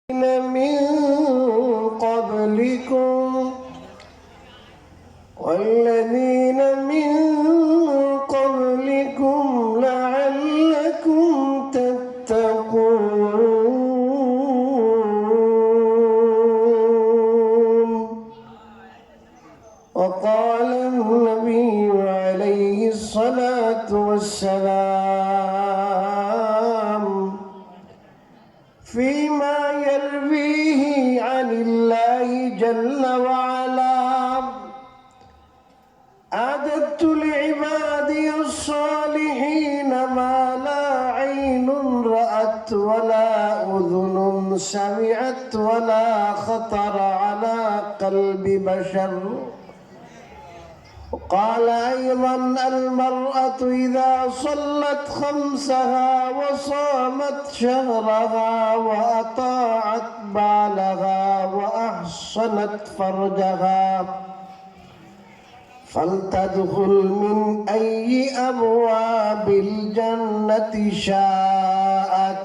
من قبلكم والذين من قبلكم لعلكم تتقون. وقال النبي عليه الصلاة والسلام فيما يرويه عن الله جل وعلا: أعددت لعبادي الصالحين ما لا عين رأت ولا أذن سمعت ولا خطر على قلب بشر. قال أيضا: المرأة إذا صلت خمسها وصامت شهرها وأطاعت بعلها وأحصنت فرجها فلتدخل من أي أبواب الجنة شاءت.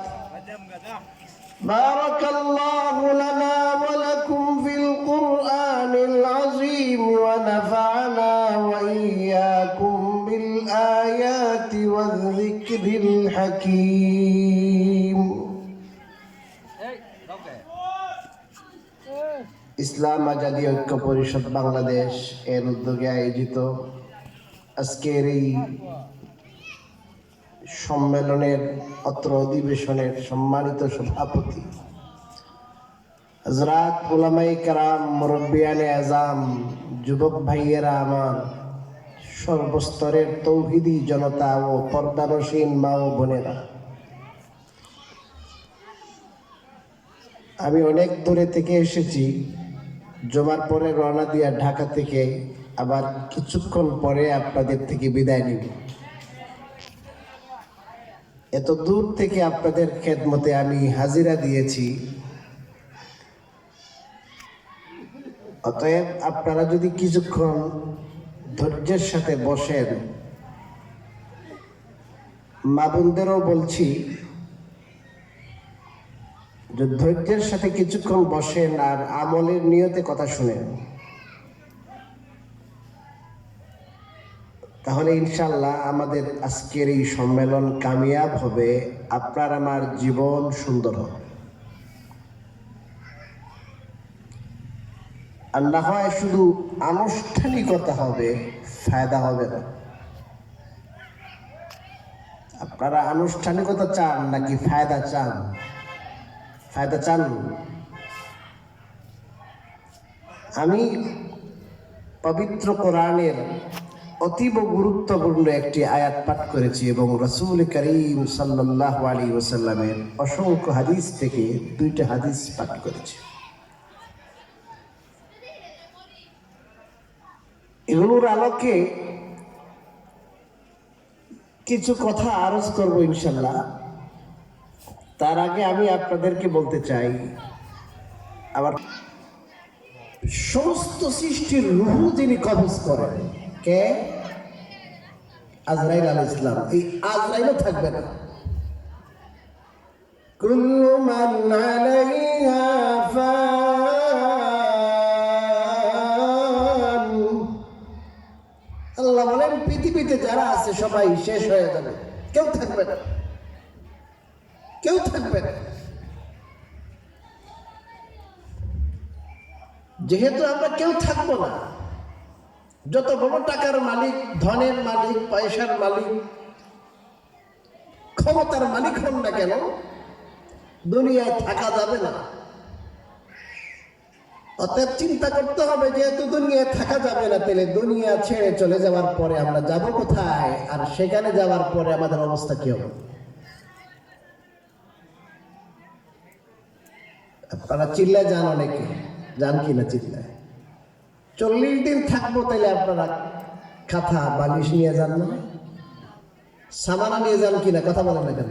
بارك الله لنا ولكم في القرآن العظيم ونفعنا وإياكم بالآيات والذكر الحكيم. ইসলাম আজাদী ঐক্য পরিষদ বাংলাদেশ এর উদ্যোগে আয়োজিত আজকের এই সম্মেলনের অত্র অধিবেশনের সম্মানিত সভাপতি হযরত উলামায়ে কেরাম, মুরব্বিয়ানে আযম, যুবক ভাইয়েরা, আমার সর্বস্তরের তৌহিদি জনতা ও পর্দানসীন মা ও বোনেরা, আমি অনেক দূরে থেকে এসেছি। জমার পরে রওনা দিয়া ঢাকা থেকে আবার কিছুক্ষণ পরে আপনাদের থেকে বিদায় নিব। এত দূর থেকে আপনাদের খেদমতে আমি হাজিরা দিয়েছি। অতএব আপনারা যদি কিছুক্ষণ ধৈর্যের সাথে বসেন, মা বোনদেরও বলছি যে ধৈর্যের সাথে কিছুক্ষণ বসেন আর আমলের নিয়তে কথা শুনেন, তাহলে ইনশাল্লাহ আমাদের আজকের এই সম্মেলন কামিয়াব হবে, আপনার আমার জীবন সুন্দর হবে। আর না হয় শুধু আনুষ্ঠানিকতা হবে, ফায়দা হবে না। আপনারা আনুষ্ঠানিকতা চান নাকি ফায়দা চান? ফায়দা চান? আমি পবিত্র কোরআনের অতীব গুরুত্বপূর্ণ একটি আয়াত পাঠ করেছি এবং রাসূল করিম সাল্লাল্লাহু আলাইহি ওয়াসাল্লামের অসংখ্য হাদিস থেকে দুইটা হাদিস পাঠ করেছি। এগুলোর আলোকে কিছু কথা আরজ করব ইনশাল্লাহ। তার আগে আমি আপনাদেরকে বলতে চাই, আবার সমস্ত সৃষ্টির রূহ যিনি কবজ করেন, কে? আজরাইল আলাইহিস সালাম। এই আজরাইলও থাকবে না। কুল্লু মান আলাইহা ফান। আল্লাহ বলেন পৃথিবীতে যারা আছে সবাই শেষ হয়ে যাবে, কেউ থাকবে না, কেউ থাকবে না। যেহেতু আমরা কেউ থাকবো না, যত বড় টাকার মালিক, ধনের মালিক, পয়সার মালিক, ক্ষমতার মালিক হন না কেন, দুনিয়ায় থাকা যাবে না। অতএব চিন্তা করতে হবে, যেহেতু দুনিয়ায় থাকা যাবে না, তাহলে দুনিয়া ছেড়ে চলে যাওয়ার পরে আমরা যাব কোথায়, আর সেখানে যাওয়ার পরে আমাদের অবস্থা কি হবে? আপনারা চিল্লায় যান, অনেকে যান কিনা চিল্লায়? 40 দিন থাকবো, তাইলে আপনারা খাতা বালিশ নিয়ে যান না? সামানা নিয়ে যান কিনা? কথা বলেন না কেন?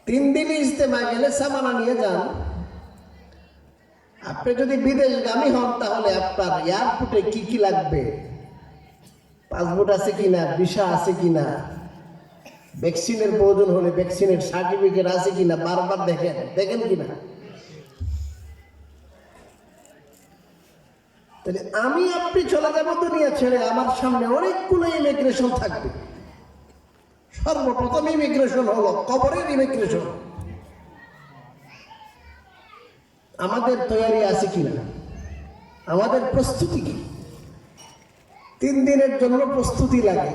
3 দিনই ইজতেমা গেলে সামানা নিয়ে যান। আপনি যদি বিদেশগামী হন, তাহলে আপনার এয়ারপোর্টে কি কি লাগবে, পাসপোর্ট আছে কিনা, ভিসা আছে কিনা, ভ্যাকসিনের প্রয়োজন হলে ভ্যাকসিনের সার্টিফিকেট আছে কিনা বারবার দেখেন, দেখেন কিনা? তাহলে আমি আপনি চলে যাব দুনিয়া ছেড়ে, আমার সামনে অনেকগুলো ইমিগ্রেশন থাকবে। সর্বপ্রথম ইমিগ্রেশন হলো কবরের ইমিগ্রেশন। আমাদের তৈরি আছে কিনা, আমাদের প্রস্তুতি কি? 3 দিনের জন্য প্রস্তুতি লাগে,